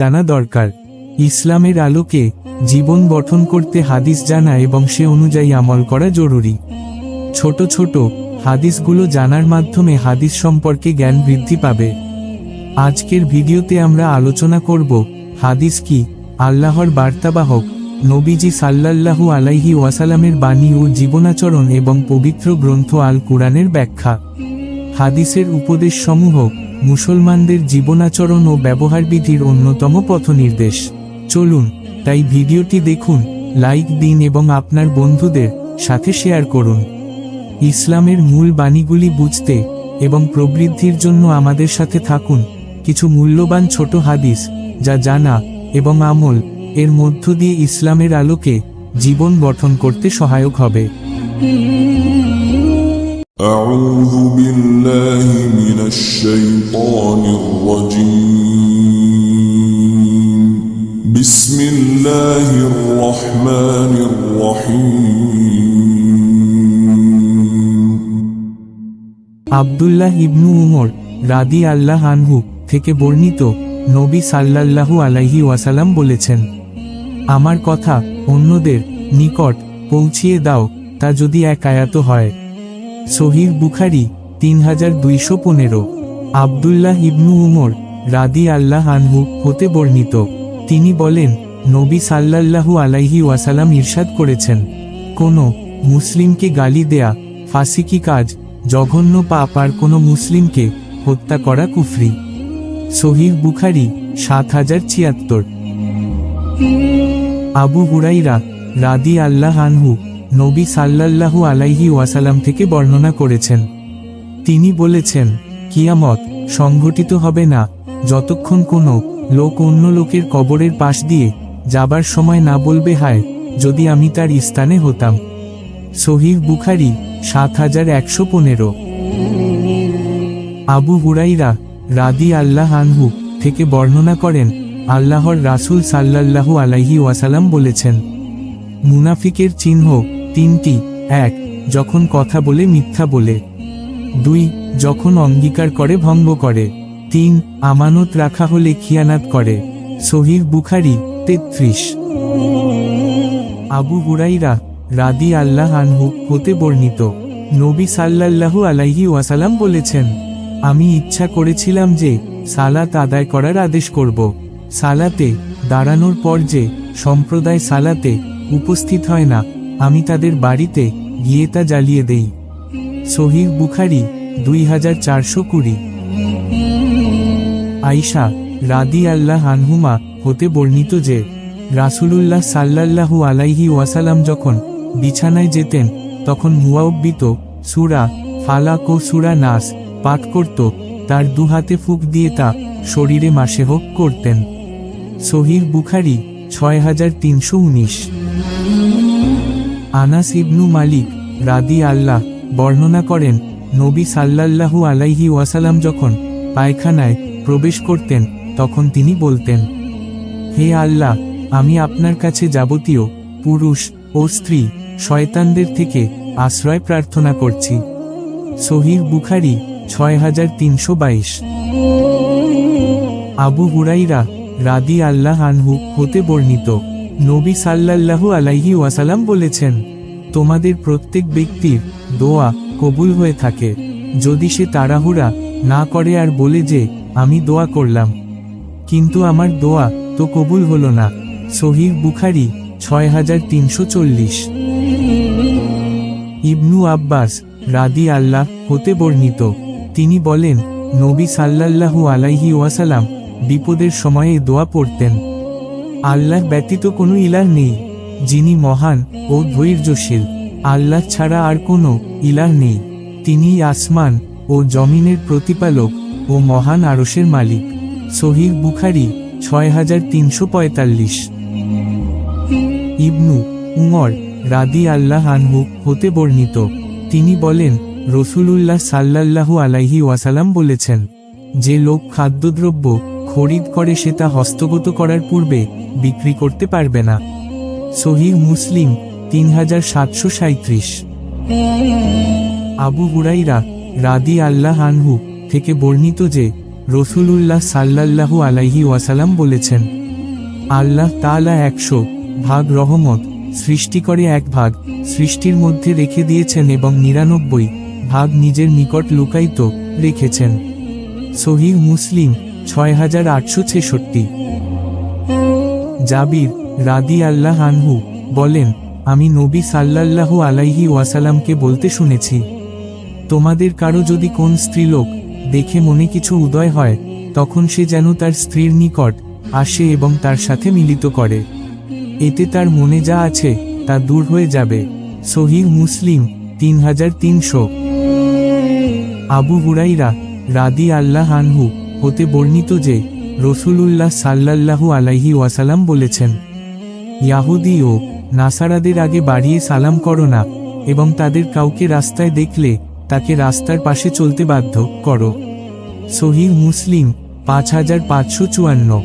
জানা দরকার। ইসলামের আলোকে জীবন গঠন করতে হাদিস জানা এবং সে অনুযায়ী আমল করা জরুরি। ছোট ছোট হাদিসগুলো জানার মাধ্যমে হাদিস সম্পর্কে জ্ঞান বৃদ্ধি পাবে। আজকের ভিডিওতে আমরা আলোচনা করব হাদিস কি, আল্লাহর বার্তাবাহক নবীজি সাল্লাল্লাহু আলাইহি ওয়াসাল্লামের বাণী ও জীবনাচরণ এবং পবিত্র গ্রন্থ আল কুরআনের ব্যাখ্যা। হাদিসের উপদেশসমূহ মুসলমানদের জীবনাচরণ ও ব্যবহারবিধির অন্যতম পথনির্দেশ। চলুন তাই ভিডিওটি দেখুন, লাইক দিন এবং আপনার বন্ধুদের সাথে শেয়ার করুন। ইসলামের মূল বাণীগুলি বুঝতে এবং প্রবৃদ্ধির জন্য আমাদের সাথে থাকুন। কিছু মূল্যবান ছোট হাদিস যা জানা এবং আমল এর মধ্য দিয়ে ইসলামের আলোকে জীবন গঠন করতে সহায়ক হবে। আউযু বিল্লাহি মিনাশ শাইতানির রাজীম। বিসমিল্লাহির রহমানির রহিম। আব্দুল্লাহ ইবনু উমর রাদিয়াল্লাহু আনহু থেকে বর্ণিত, নবী সাল্লাল্লাহু আলাইহি ওয়াসাল্লাম বলেছেন, আমার কথা অন্যদের নিকট পৌঁছিয়ে দাও, তা যদি এক আয়াত হয়। সহিহ বুখারী 3215। আব্দুল্লাহ ইবনু উমর রাদিয়াল্লাহু আনহু হতে বর্ণিত, তিনি বলেন, নবী সাল্লাল্লাহু আলাইহি ওয়াসাল্লাম ইরশাদ করেছেন, কোনো মুসলিমকে গালি দেয়া ফাসিকি কাজ, জঘন্য পাপ, আর কোনো মুসলিমকে হত্যা করা কুফরি। সহিহ বুখারী 7076। আবু হুরাইরা রাদিয়াল্লাহু আনহু নবী সাল্লাল্লাহু আলাইহি ওয়াসাল্লাম থেকে বর্ণনা করেছেন, তিনি বলেছেন, কিয়ামত সংঘটিত হবে না যতক্ষণ কোনো লোক অন্য লোকের কবরের পাশ দিয়ে যাবার সময় না বলবে, হায় যদি আমি তার স্থানে হতাম। সহিহ বুখারী 7115। আবু হুরাইরা রাদিয়াল্লাহু আনহু থেকে বর্ণনা করেন, আল্লাহর রাসূল সাল্লাল্লাহু আলাইহি ওয়াসাল্লাম বলেছেন, মুনাফিকের চিহ্ন তিনটি: 1. যখন কথা বলে মিথ্যা বলে, 2. যখন অঙ্গীকার করে ভঙ্গ করে, 3. আমানত রাখা হলে খিয়ানাত করে। সহিহ বুখারী 33। আবু হুরাইরা রাদিয়াল্লাহু আনহু হতে বর্ণিত, নবী সাল্লাল্লাহু আলাইহি ওয়াসাল্লাম বলেছেন, আমি ইচ্ছা করেছিলাম যে সালাত আদায় করার আদেশ করব। সালাতে দাঁড়ানোর পর যে সম্প্রদায় সালাতে উপস্থিত হয় না, আমি তাদের বাড়িতে গিয়ে তা জ্বালিয়ে দেই। সহিহ বুখারী 2420। আয়েশা রাদিয়াল্লাহু আনহুমা হতে বর্ণিত যে, রাসূলুল্লাহ সাল্লাল্লাহু আলাইহি ওয়াসাল্লাম যখন বিছানায় যেতেন, তখন মুআউবিত সূরা ফালাক ও সূরা নাস পাঠ করত, তার দুহাতে ফুঁক দিয়ে তা শরীরে মাসেহ করতেন। সহিহ বুখারী 6319। আনাস ইবনু মালিক রাদিয়াল্লাহু বর্ণনা করেন, নবী সাল্লাল্লাহু আলাইহি ওয়াসাল্লাম যখন পায়খানায় প্রবেশ করতেন, তখন তিনি বলতেন, হে আল্লাহ, আমি আপনার কাছে যাবতীয় পুরুষ ও স্ত্রী শয়তানদের থেকে আশ্রয় প্রার্থনা করছি। সহিহ বুখারী 6322। আবু হুরাইরা রাদিয়াল্লাহু আনহু হতে বর্ণিত, নবী সাল্লাল্লাহু আলাইহি ওয়াসাল্লাম বলেছেন, তোমাদের প্রত্যেক ব্যক্তির দোয়া কবুল হয়ে থাকে যদি সে তাড়াহুড়া না করে আর বলে যে আমি দোয়া করলাম, কিন্তু আমার দোয়া তো কবুল হলো না। সহিহ বুখারী 6340। ইবনু আব্বাস রাদিয়াল্লাহু হতে বর্ণিত, তিনি বলেন, নবী সাল্লাল্লাহু আলাইহি ওয়াসাল্লাম বিপদের সময়ে দোয়া পড়তেন, আল্লাহ ব্যতীত কোনো ইলাহ নেই, যিনি মহান ও ধৈর্যশীল, আল্লাহ ছাড়া আর কোনো ইলাহ নেই, তিনিই আসমান ও জমিনের প্রতিপালক ও মহান আরশের মালিক। সহিহ বুখারী 6345। ইবনু উমর রাদিয়াল্লাহু আনহু হতে বর্ণিত, তিনি বলেন, রাসূলুল্লাহ সাল্লাল্লাহু আলাইহি ওয়াসাল্লাম বলেছেন, যে লোক খাদ্যদ্রব্য খরিদ করে সে তা হস্তগত করার পূর্বে বিক্রি করতে পারবে না। সহিহ মুসলিম 3737। আবু হুরাইরা রাদিয়াল্লাহু আনহু থেকে বর্ণিত যে রসূলুল্লাহ সাল্লাল্লাহু আলাইহি ওয়াসাল্লাম বলেছেন, আল্লাহ তাআলা 100 ভাগ রহমত সৃষ্টি করে 1 ভাগ সৃষ্টির মধ্যে রেখে দিয়েছেন এবং 99 ভাগ নিজের নিকট লুকায়িত রেখেছেন। সহিহ মুসলিম 6866। জাবির রাদিয়াল্লাহু আনহু বলেন, আমি নবী সাল্লাল্লাহু আলাইহি ওয়াসাল্লামকে বলতে শুনেছি, তোমাদের কারো যদি কোন স্ত্রীলোক দেখে মনে কিছু উদয় হয়, তখন সে যেন তার স্ত্রীর নিকট আসে এবং তার সাথে মিলিত করে, এতে তার মনে যা আছে তা দূর হয়ে যাবে। সহিহ মুসলিম 3300। আবু হুরাইরা রাদিয়াল্লাহু আনহু হতে বর্ণিত যে রসূলুল্লাহ সাল্লাল্লাহু আলাইহি ওয়াসাল্লাম বলেছেন, ইয়াহুদী ও নাসারাদের আগে বাড়িয়ে সালাম করো না এবং তাদের কাউকে রাস্তায় দেখলে তাকে রাস্তার পাশে চলতে বাধ্য করো। সহিহ মুসলিম 5554।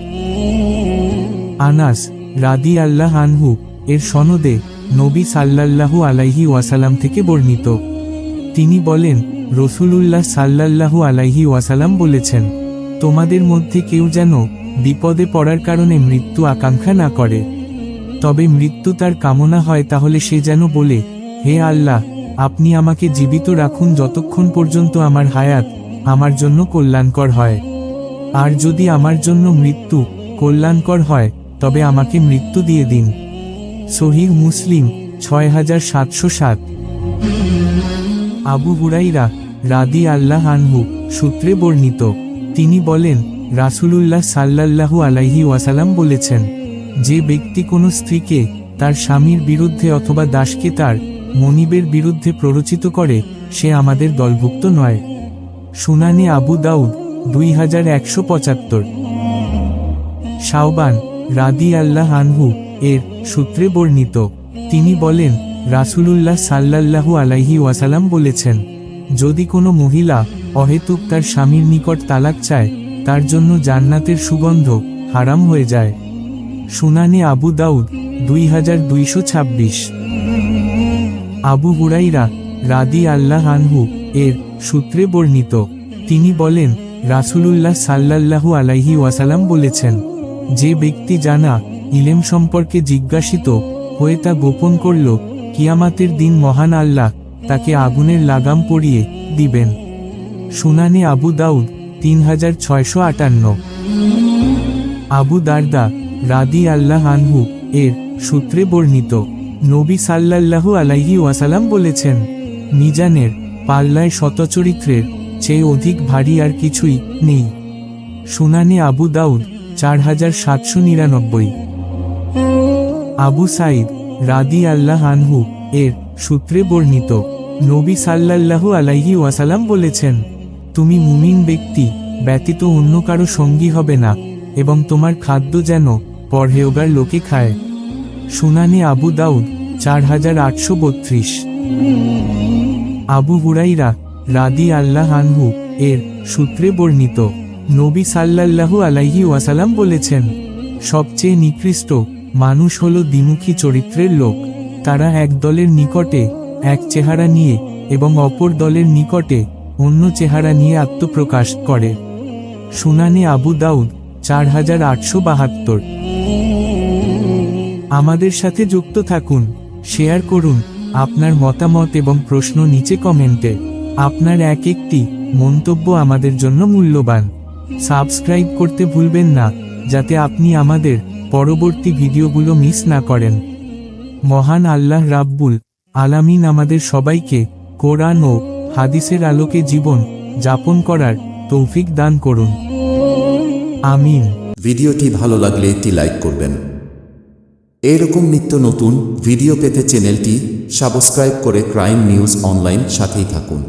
আনাস রাদিয়াল্লাহু আনহু এর সনদে নবী সাল্লাল্লাহু আলাইহি ওয়াসাল্লাম থেকে বর্ণিত, তিনি বলেন, রসূলুল্লাহ সাল্লাল্লাহু আলাইহি ওয়াসাল্লাম বলেছেন, তোমাদের মধ্যে কেউ যেন বিপদে পড়ার কারণে মৃত্যু আকাঙ্ক্ষা না করে, তবে মৃত্যু তার কামনা হয় তাহলে সে যেন বলে, হে আল্লাহ, আপনি আমাকে জীবিত রাখুন যতক্ষণ পর্যন্ত আমার হায়াত আমার জন্য কল্যাণকর হয়, আর যদি আমার জন্য মৃত্যু কল্যাণকর হয় তবে আমাকে মৃত্যু দিয়ে দিন। সহিহ মুসলিম 6707। আবু হুরাইরা রাদিয়াল্লাহু আনহু সূত্রে বর্ণিত, তিনি বলেন, রাসূলুল্লাহ সাল্লাল্লাহু আলাইহি ওয়াসাল্লাম বলেছেন, যে ব্যক্তি কোনো স্ত্রীকে তার স্বামীর বিরুদ্ধে অথবা দাসকে তার মনিবের বিরুদ্ধে প্ররোচিত করে সে আমাদের দলভুক্ত নয়। সুনানে আবু দাউদ 2175। শাওবান রাদিয়াল্লাহু আনহু এর সূত্রে বর্ণিত, তিনি বলেন, রাসূলুল্লাহ সাল্লাল্লাহু আলাইহি ওয়াসাল্লাম বলেছেন, যদি কোনো মহিলা অহেতুক তার স্বামীর নিকট তালাক চায়, তার জন্য জান্নাতের সুগন্ধ হারাম হয়ে যায়। সুনানে আবু দাউদ 2226। আবু হুরাইরা রাদিয়াল্লাহু আনহু এর সূত্রে বর্ণিত, তিনি বলেন, রাসূলুল্লাহ সাল্লাল্লাহু আলাইহি ওয়াসাল্লাম বলেছেন, যে ব্যক্তি জানা ইলম সম্পর্কে জিজ্ঞাসিত হয়ে তা গোপন করল, কিয়ামতের দিন মহান আল্লাহ তাকে আগুনের লাগাম পরিয়ে দিবেন। সুনানে আবু দাউদ 3658। আবু দারদা রাদিয়াল্লাহু আনহু এর সূত্রে বর্ণিত, নবী সাল্লাল্লাহু আলাইহি ওয়াসাল্লাম বলেছেন, মিজানের পাল্লায় শতচরিত্রের চেয়ে অধিক ভারী আর কিছুই নেই। সুনানে আবু দাউদ 4799। আবু সাঈদ রাদিয়াল্লাহু আনহু এর সূত্রে বর্ণিত, নবী সাল্লাল্লাহু আলাইহি ওয়াসাল্লাম বলেছেন, তুমি মুমিন ব্যক্তি ব্যতীত অন্য কারো সঙ্গী হবে না এবং তোমার খাদ্য যেন পরহেয়গার লোকে খায়। সুনানে আবু দাউদ 4832। আবু হুরাইরা রাদিয়াল্লাহু আনহু এর সূত্রে বর্ণিত, নবী সাল্লাল্লাহু আলাইহি ওয়াসাল্লাম বলেছেন, সবচেয়ে নিকৃষ্ট মানুষ হলো দ্বিমুখী চরিত্রের লোক, তারা এক দলের নিকটে এক চেহারা নিয়ে এবং অপর দলের নিকটে অন্য চেহারা নিয়ে আত্মপ্রকাশ করে। সুনানে আবু দাউদ 4872। আমাদের সাথে যুক্ত থাকুন, শেয়ার করুন আপনার মতামত এবং প্রশ্ন নিচে কমেন্টে। আপনার একটি মন্তব্য আমাদের জন্য মূল্যবান। সাবস্ক্রাইব করতে ভুলবেন না যাতে আপনি আমাদের পরবর্তী ভিডিওগুলো মিস না করেন। মহান আল্লাহ রাব্বুল আলামিন আমাদের সবাইকে কোরআন ও হাদিসের আলোকে জীবন যাপন করার তৌফিক দান করুন। আমিন। ভিডিওটি ভালো লাগলে একটি লাইক করবেন। এরকম নিত্য নতুন ভিডিও পেতে চ্যানেলটি সাবস্ক্রাইব করে ক্রাইম নিউজ অনলাইন সাথেই থাকুন।